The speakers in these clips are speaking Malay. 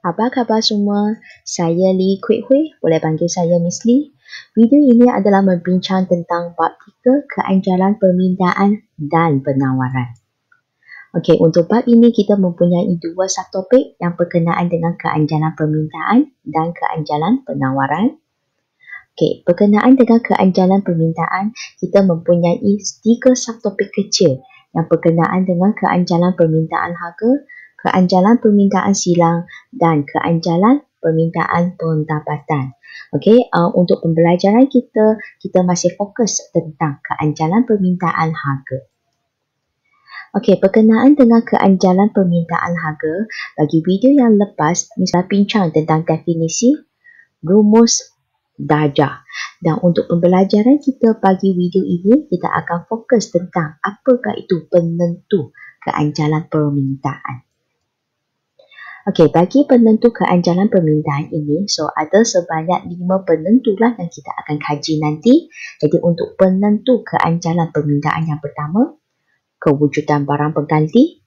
Apa khabar semua? Saya Lee Kwek Hui, boleh panggil saya Miss Lee. Video ini adalah membincang tentang bab 3 keanjalan permintaan dan penawaran. Okey, untuk bab ini kita mempunyai dua subtopik yang berkenaan dengan keanjalan permintaan dan keanjalan penawaran. Okey, berkenaan dengan keanjalan permintaan, kita mempunyai 3 subtopik kecil yang berkenaan dengan keanjalan permintaan harga, keanjalan permintaan silang dan keanjalan permintaan pendapatan. Okey, untuk pembelajaran kita masih fokus tentang keanjalan permintaan harga. Okey, berkenaan dengan keanjalan permintaan harga, bagi video yang lepas, Miss bincang tentang definisi, rumus, darjah. Dan untuk pembelajaran kita pagi video ini, kita akan fokus tentang apakah itu penentu keanjalan permintaan. Okey, bagi penentu keanjalan permintaan ini, so ada sebanyak 5 penentu lah yang kita akan kaji nanti. Jadi untuk penentu keanjalan permintaan yang pertama, kewujudan barang pengganti,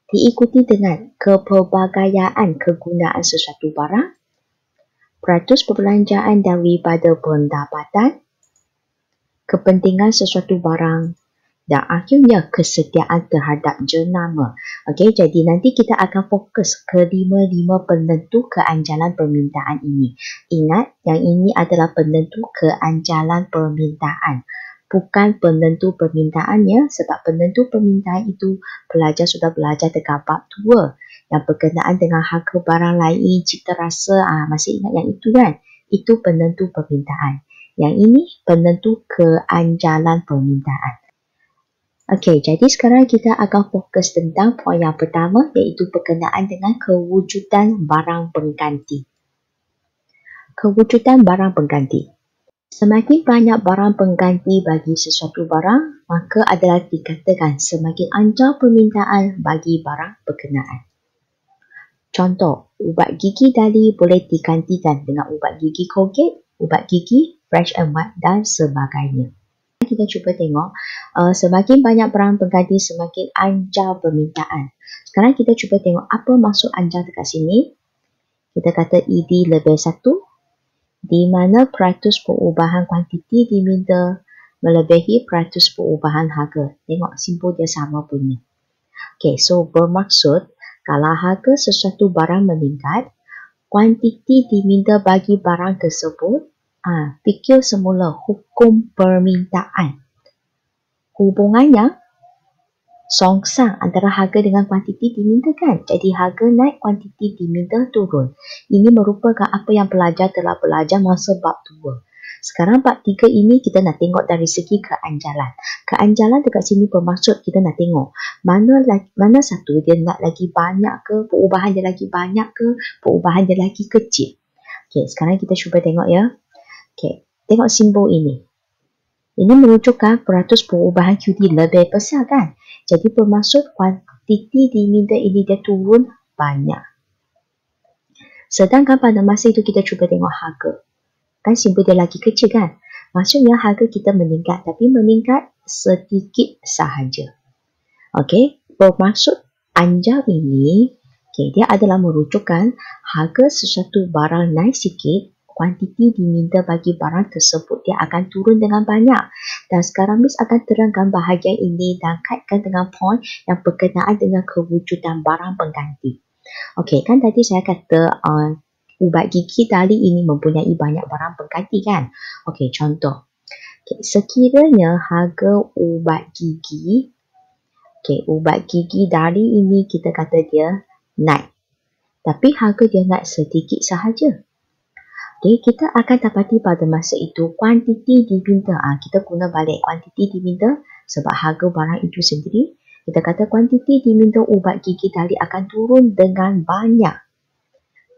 diikuti dengan kepelbagaian kegunaan sesuatu barang, peratus perbelanjaan daripada pendapatan, kepentingan sesuatu barang dan akhirnya kesetiaan terhadap jenama. Okey, jadi nanti kita akan fokus ke 5 penentu keanjalan permintaan ini. Ingat, yang ini adalah penentu keanjalan permintaan. Bukan penentu permintaannya, sebab penentu permintaan itu pelajar sudah belajar dekat bab 2 yang berkenaan dengan harga barang lain, cita rasa, masih ingat yang itu kan? Itu penentu permintaan. Yang ini penentu keanjalan permintaan. Okey, jadi sekarang kita akan fokus tentang poin yang pertama, iaitu berkenaan dengan kewujudan barang pengganti. Kewujudan barang pengganti. Semakin banyak barang pengganti bagi sesuatu barang, maka adalah dikatakan semakin anjal permintaan bagi barang berkenaan. Contoh, ubat gigi Dali boleh digantikan dengan ubat gigi Colgate, ubat gigi Fresh and White dan sebagainya. Kita cuba tengok, semakin banyak barang pengganti semakin anjal permintaan. Sekarang kita cuba tengok apa maksud anjal dekat sini. Kita kata ED lebih 1, di mana peratus perubahan kuantiti diminta melebihi peratus perubahan harga. Tengok simbol dia sama punya. Okey, so bermaksud kalau harga sesuatu barang meningkat, kuantiti diminta bagi barang tersebut, fikir semula hukum permintaan. Hubungannya songsang antara harga dengan kuantiti diminta kan? Jadi harga naik, kuantiti diminta turun. Ini merupakan apa yang pelajar telah belajar masa bab 2. Sekarang bab 3 ini kita nak tengok dari segi keanjalan. Keanjalan dekat sini bermaksud kita nak tengok mana satu dia nak lagi banyak ke, perubahan dia lagi banyak ke, perubahan dia lagi kecil. Okey, sekarang kita cuba tengok ya. Okey, tengok simbol ini. Ini menunjukkan peratus perubahan QD lebih besar kan? Jadi bermaksud kuantiti diminta ini dia turun banyak. Sedangkan pada masa itu kita cuba tengok harga. Kan simbol dia lagi kecil kan? Maksudnya harga kita meningkat, tapi meningkat sedikit sahaja. Okey, bermaksud anjal ini, dia adalah merujukkan harga sesuatu barang naik sikit, kuantiti diminta bagi barang tersebut dia akan turun dengan banyak. Dan sekarang Miss akan terangkan bahagian ini dan kaitkan dengan poin yang berkenaan dengan kewujudan barang pengganti. Okey, kan tadi saya kata ubat gigi Dali ini mempunyai banyak barang pengganti kan? Okey, contoh. Sekiranya harga ubat gigi, ubat gigi Dali ini kita kata dia naik. Tapi harga dia naik sedikit sahaja. Kita akan dapati pada masa itu kuantiti diminta. Kita guna balik kuantiti diminta sebab harga barang itu sendiri. Kita kata kuantiti diminta ubat gigi Dali akan turun dengan banyak.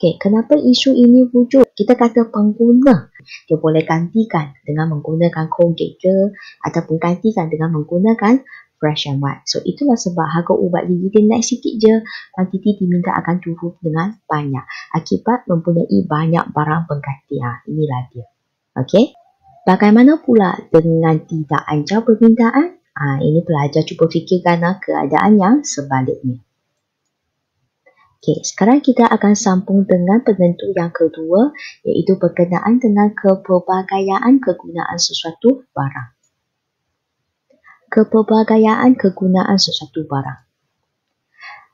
Kenapa isu ini wujud? Kita kata pengguna dia boleh gantikan dengan menggunakan Colgate ke, ataupun gantikan dengan menggunakan Fresh and White. So itulah sebab harga ubat gigi dia naik sikit je, kuantiti diminta akan turun dengan banyak akibat mempunyai banyak barang pengganti. Inilah dia. Okey. Bagaimana pula dengan tidak anjal permintaan? Ini pelajar cuba fikirkan keadaan yang sebaliknya. Okey, sekarang kita akan sambung dengan penentu yang kedua, iaitu berkenaan dengan kepelbagaian kegunaan sesuatu barang. Kepelbagaian kegunaan sesuatu barang.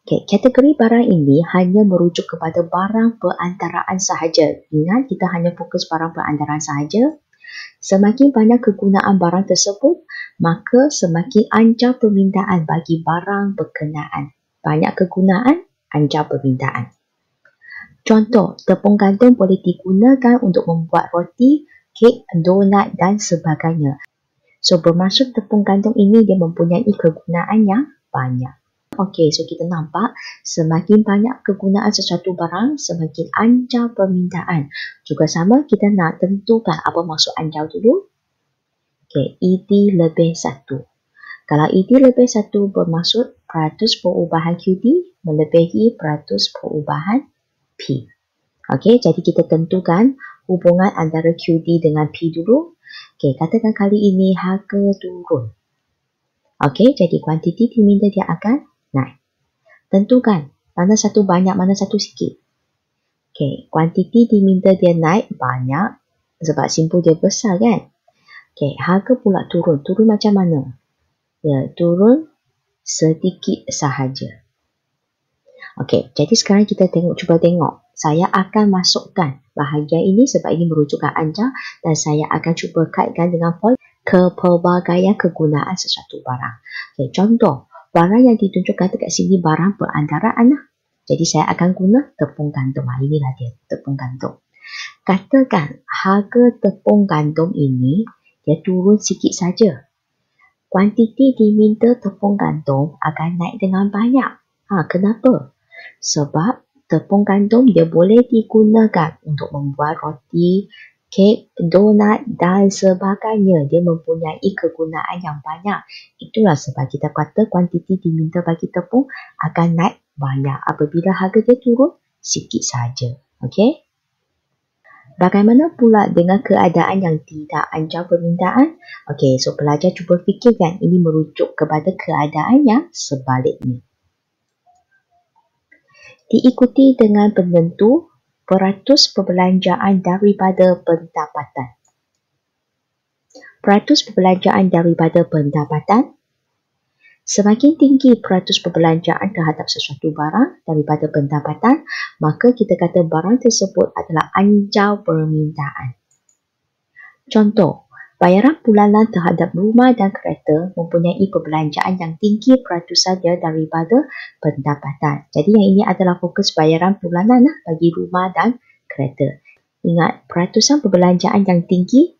Okey, kategori barang ini hanya merujuk kepada barang perantaraan sahaja. Ingat, kita hanya fokus barang perantaraan sahaja. Semakin banyak kegunaan barang tersebut, maka semakin anjal permintaan bagi barang berkenaan. Banyak kegunaan, anjal permintaan. Contoh, tepung gandum boleh digunakan untuk membuat roti, kek, donat dan sebagainya. So, bermaksud tepung gandum ini dia mempunyai kegunaan yang banyak. Okey, so kita nampak semakin banyak kegunaan sesuatu barang, semakin anjal permintaan. Juga sama, kita nak tentukan apa maksud anjal dulu. Okey, ED lebih 1. Kalau ED lebih 1 bermaksud peratus perubahan QD melebihi peratus perubahan P. Okey, jadi kita tentukan hubungan antara QD dengan P dulu. Okey, katakan kali ini harga turun. Okey, jadi kuantiti diminta dia akan naik. Tentukan mana satu banyak, mana satu sikit. Okey, kuantiti diminta dia naik banyak sebab simpul dia besar kan. Okey, harga pula turun. Turun macam mana? Ya, turun sedikit sahaja. Okey, jadi sekarang kita cuba tengok. Saya akan masukkan bahagian ini sebab ini merujukkan anjal dan saya akan cuba kaitkan dengan poin kepelbagaian kegunaan sesuatu barang. Okey, contoh, barang yang ditunjukkan dekat sini barang perantaraan lah. Jadi saya akan guna tepung gandum. Inilah dia, tepung gandum. Katakan harga tepung gandum ini dia turun sikit saja. Kuantiti diminta tepung gandum akan naik dengan banyak. Kenapa? Sebab tepung gandum dia boleh digunakan untuk membuat roti, kek, donat dan sebagainya. Dia mempunyai kegunaan yang banyak. Itulah sebab kita kata kuantiti diminta bagi tepung akan naik banyak apabila harga dia turun sikit saja. Okey? Bagaimana pula dengan keadaan yang tidak anjal permintaan? Okey, so pelajar cuba fikirkan ini merujuk kepada keadaan yang sebaliknya. Diikuti dengan penentu peratus perbelanjaan daripada pendapatan. Peratus perbelanjaan daripada pendapatan. Semakin tinggi peratus perbelanjaan terhadap sesuatu barang daripada pendapatan, maka kita kata barang tersebut adalah anjal permintaan. Contoh, bayaran bulanan terhadap rumah dan kereta mempunyai perbelanjaan yang tinggi peratusannya daripada pendapatan. Jadi yang ini adalah fokus bayaran bulanan bagi rumah dan kereta. Ingat, peratusan perbelanjaan yang tinggi,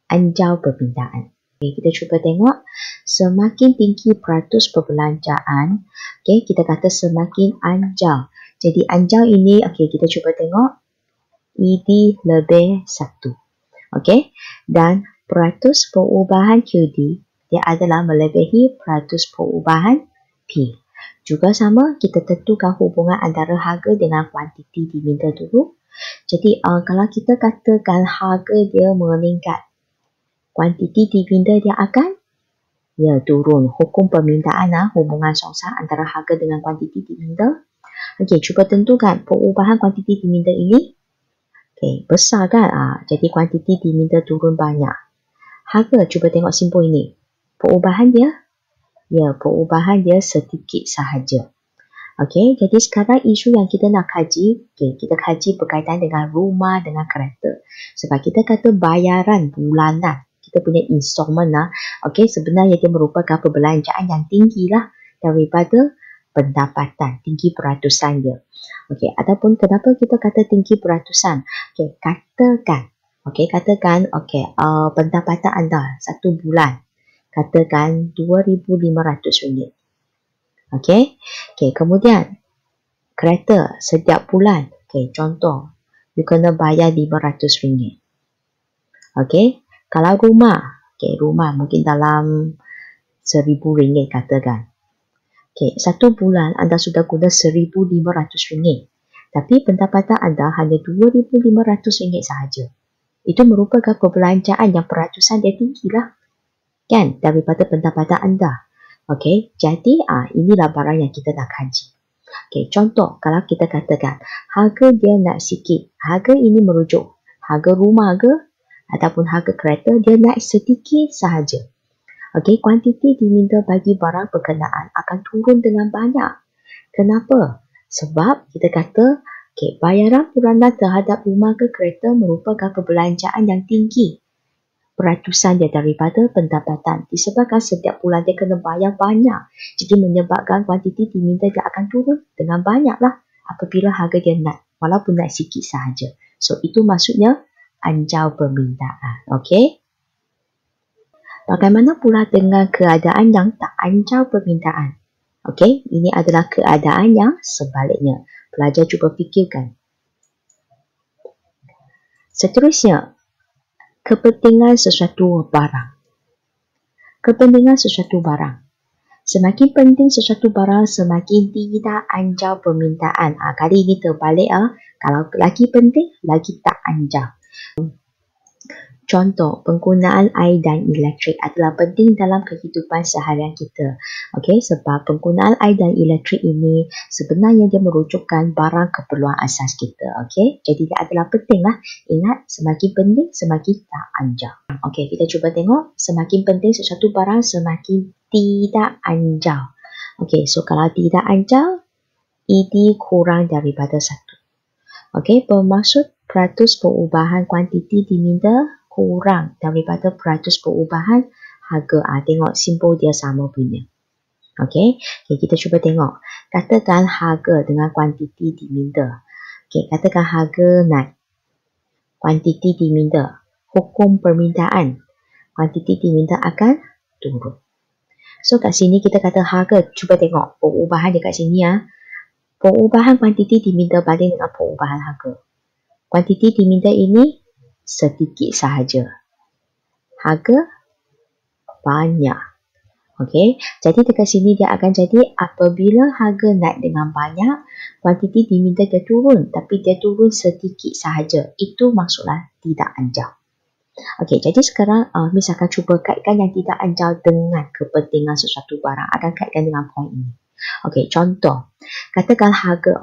anjal permintaan. Okay, kita cuba tengok. Semakin tinggi peratus perbelanjaan, okay, kita kata semakin anjal. Jadi anjal ini, okay, kita cuba tengok. ED lebih 1. Okay, dan peratus perubahan QD, dia adalah melebihi peratus perubahan P. Juga sama, kita tentukan hubungan antara harga dengan kuantiti diminta dulu. Jadi, kalau kita katakan harga dia meningkat, kuantiti diminta dia akan turun. Hukum permintaan, hubungan songsang antara harga dengan kuantiti diminta. Okey, cuba tentukan perubahan kuantiti diminta ini. Okey, besar kan? Jadi kuantiti diminta turun banyak. Harga, cuba tengok simpul ini. Perubahan dia? Ya, perubahan dia sedikit sahaja. Okey, jadi sekarang isu yang kita nak kaji, kita kaji berkaitan dengan rumah dengan kereta. Sebab kita kata bayaran bulanan, kita punya installment okey, sebenarnya dia merupakan perbelanjaan yang tinggi daripada pendapatan, tinggi peratusan dia. Okey, ataupun kenapa kita kata tinggi peratusan? Okey, katakan pendapatan anda satu bulan, katakan RM2,500. Okey, kemudian kereta setiap bulan, contoh, you kena bayar RM500. Okey, kalau rumah, rumah mungkin dalam RM1,000 katakan. Satu bulan anda sudah guna RM1,500. Tapi pendapatan anda hanya RM2,500 sahaja. Itu merupakan perbelanjaan yang peratusan dia tinggi kan, daripada pendapatan anda. Okey, jadi inilah barang yang kita nak kaji. Okey, contoh kalau kita katakan harga dia naik sikit. Harga ini merujuk harga rumah ke ataupun harga kereta dia naik sedikit sahaja. Okey, kuantiti diminta bagi barang berkenaan akan turun dengan banyak. Kenapa? Sebab kita kata bayaran bulanan terhadap rumah ke kereta merupakan perbelanjaan yang tinggi. Peratusan dia daripada pendapatan. Disebabkan setiap bulan dia kena bayar banyak. Jadi menyebabkan kuantiti diminta dia akan turun dengan banyaklah apabila harga dia naik. Walaupun naik sikit sahaja. So itu maksudnya anjau permintaan. Okey? Bagaimana pula dengan keadaan yang tak anjau permintaan? Okey, ini adalah keadaan yang sebaliknya. Pelajar cuba fikirkan. Seterusnya, kepentingan sesuatu barang. Kepentingan sesuatu barang. Semakin penting sesuatu barang, semakin tidak anjau permintaan. Kali ini terbalik. Kalau lagi penting, lagi tak anjau. Contoh, penggunaan air dan elektrik adalah penting dalam kehidupan seharian kita. Okey, sebab penggunaan air dan elektrik ini sebenarnya dia merujukkan barang keperluan asas kita. Okey, jadi dia adalah pentinglah. Ingat, semakin penting, semakin tak anjau. Okey, kita cuba tengok. Semakin penting sesuatu barang, semakin tidak anjau. Okey, so kalau tidak anjau, ini kurang daripada 1. Okey, bermaksud peratus perubahan kuantiti diminta kurang daripada peratus perubahan harga. Tengok simbol dia sama punya. Okey, kita cuba tengok. Katakan harga dengan kuantiti diminta. Okey, katakan harga naik. Kuantiti diminta. Hukum permintaan. Kuantiti diminta akan turun. So kat sini kita kata harga. Cuba tengok perubahan dekat sini. Perubahan kuantiti diminta banding dengan perubahan harga. Kuantiti diminta ini sedikit sahaja. Harga banyak. Okey, jadi dekat sini dia akan jadi apabila harga naik dengan banyak, kuantiti diminta dia turun, tapi dia turun sedikit sahaja. Itu maksudlah tidak anjau. Okey, jadi sekarang Miss akan cuba kaitkan yang tidak anjau dengan kepentingan sesuatu barang. Akan kaitkan dengan poin ini. Okey, contoh. Katakan harga,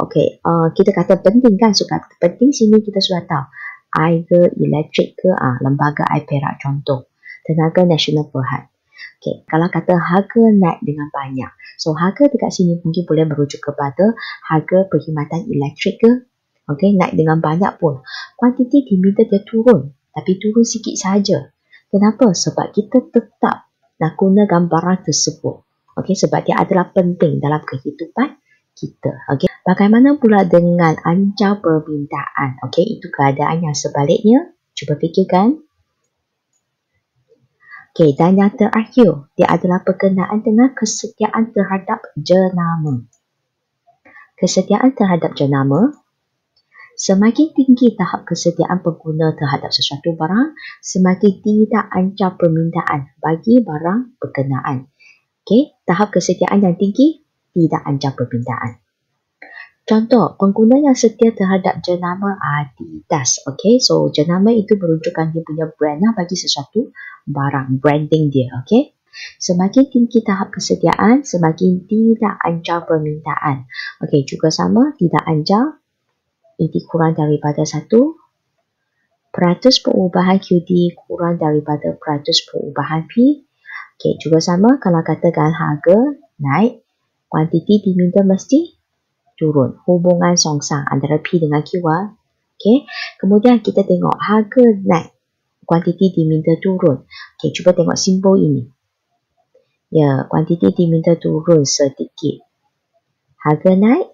kita kata penting kan? So, kata penting sini kita sudah tahu. Air ke, elektrik ke, lembaga air perak contoh. Tenaga Nasional Berhad. Okey, kalau kata harga naik dengan banyak. So, harga dekat sini mungkin boleh merujuk kepada harga perkhidmatan elektrik ke. Okey, naik dengan banyak pun. Kuantiti diminta dia turun. Tapi turun sikit sahaja. Kenapa? Sebab kita tetap nak gunakan barang tersebut. Okey, sebab dia adalah penting dalam kehidupan kita. Okey, bagaimana pula dengan anjau permintaan? Okey, itu keadaan yang sebaliknya. Cuba fikirkan. Okey, dan yang terakhir, dia adalah berkenaan dengan kesetiaan terhadap jenama. Kesetiaan terhadap jenama. Semakin tinggi tahap kesetiaan pengguna terhadap sesuatu barang, semakin tidak anjau permintaan bagi barang berkenaan. Okey, tahap kesetiaan yang tinggi, tidak anjau permintaan. Contoh, pengguna yang setia terhadap jenama Adidas. Okey, so jenama itu merunjukkan dia punya brand bagi sesuatu barang, branding dia. Okey, semakin tinggi tahap kesetiaan, semakin tidak anjau permintaan. Okey, juga sama, tidak anjau, ini kurang daripada 1. Peratus perubahan QD kurang daripada peratus perubahan P. Okey, juga sama, kalau katakan harga naik, kuantiti diminta mesti turun. Hubungan songsang antara P dengan Q. Okey, kemudian kita tengok harga naik, kuantiti diminta turun. Okey, cuba tengok simbol ini. Ya, kuantiti diminta turun sedikit. Harga naik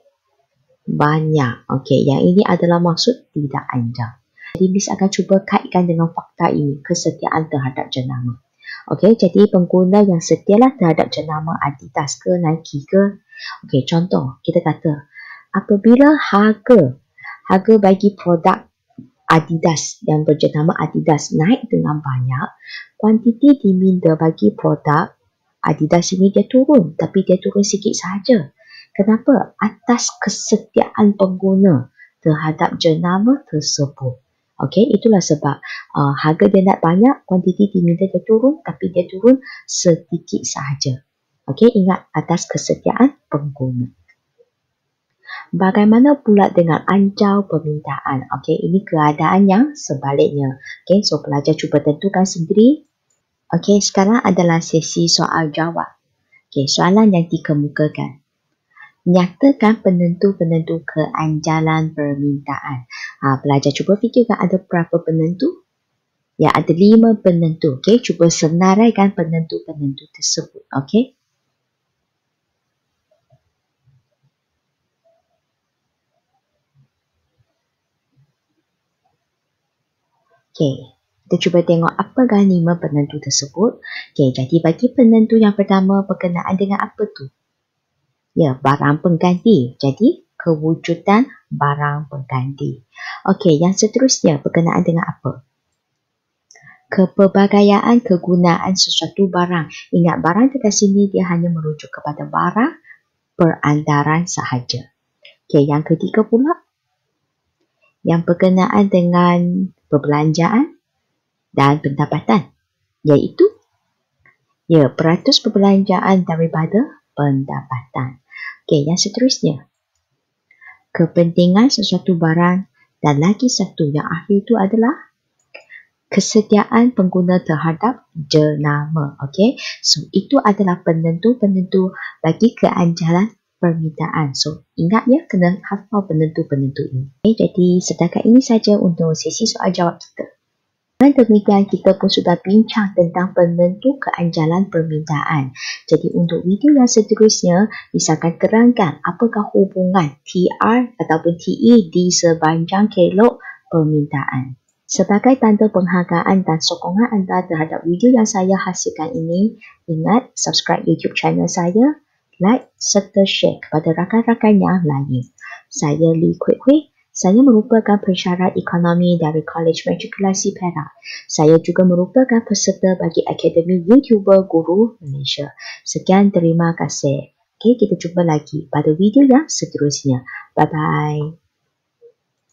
banyak. Okey, yang ini adalah maksud tidak anjau. Jadi Miss akan cuba kaitkan dengan fakta ini, kesetiaan terhadap jenama. Okey, jadi pengguna yang setialah terhadap jenama Adidas ke, Nike ke. Okey, contoh, kita kata apabila harga bagi produk Adidas yang berjenama Adidas naik dengan banyak, kuantiti diminta bagi produk Adidas ini dia turun, tapi dia turun sikit sahaja. Kenapa? Atas kesetiaan pengguna terhadap jenama tersebut. Okey, itulah sebab harga dia naik banyak, kuantiti diminta dia turun, tapi dia turun sedikit sahaja. Okey, ingat atas kesetiaan pengguna. Bagaimana pula dengan anjau permintaan? Okey, ini keadaan yang sebaliknya. Okey, so pelajar cuba tentukan sendiri. Okey, sekarang adalah sesi soal jawab. Okey, soalan yang dikemukakan. Nyatakan penentu-penentu keanjalan permintaan. Pelajar cuba fikirkan ada berapa penentu? Ya, ada 5 penentu. Okey, cuba senaraikan penentu-penentu tersebut. Okey. Okey, kita cuba tengok apakah 5 penentu tersebut. Okey, jadi bagi penentu yang pertama berkenaan dengan apa tu? Ya, barang pengganti. Jadi, kewujudan barang pengganti. Okey, yang seterusnya berkenaan dengan apa? Kepelbagaian kegunaan sesuatu barang. Ingat, barang dekat sini dia hanya merujuk kepada barang perandaran sahaja. Okey, yang ketiga pula, yang berkenaan dengan perbelanjaan dan pendapatan, iaitu peratus perbelanjaan daripada pendapatan. Okey, yang seterusnya, kepentingan sesuatu barang, dan lagi satu yang akhir itu adalah kesediaan pengguna terhadap jenama. Okey, so itu adalah penentu-penentu bagi keanjalan permintaan. So ingat ya, kena hafal penentu-penentu ini. Okay, jadi setakat ini saja untuk sesi soal jawab kita. Dan demikian kita pun sudah bincang tentang penentu keanjalan permintaan. Jadi untuk video yang seterusnya, misalkan terangkan apakah hubungan TR ataupun TE di sepanjang kelok permintaan. Sebagai tanda penghargaan dan sokongan anda terhadap video yang saya hasilkan ini, ingat subscribe YouTube channel saya, like serta share kepada rakan-rakan yang lain. Saya Lee Kwek Hui. Saya merupakan pensyarat ekonomi dari Kolej Matrikulasi Perak. Saya juga merupakan peserta bagi Akademi YouTuber Guru Malaysia. Sekian, terima kasih. Okey, kita jumpa lagi pada video yang seterusnya. Bye-bye.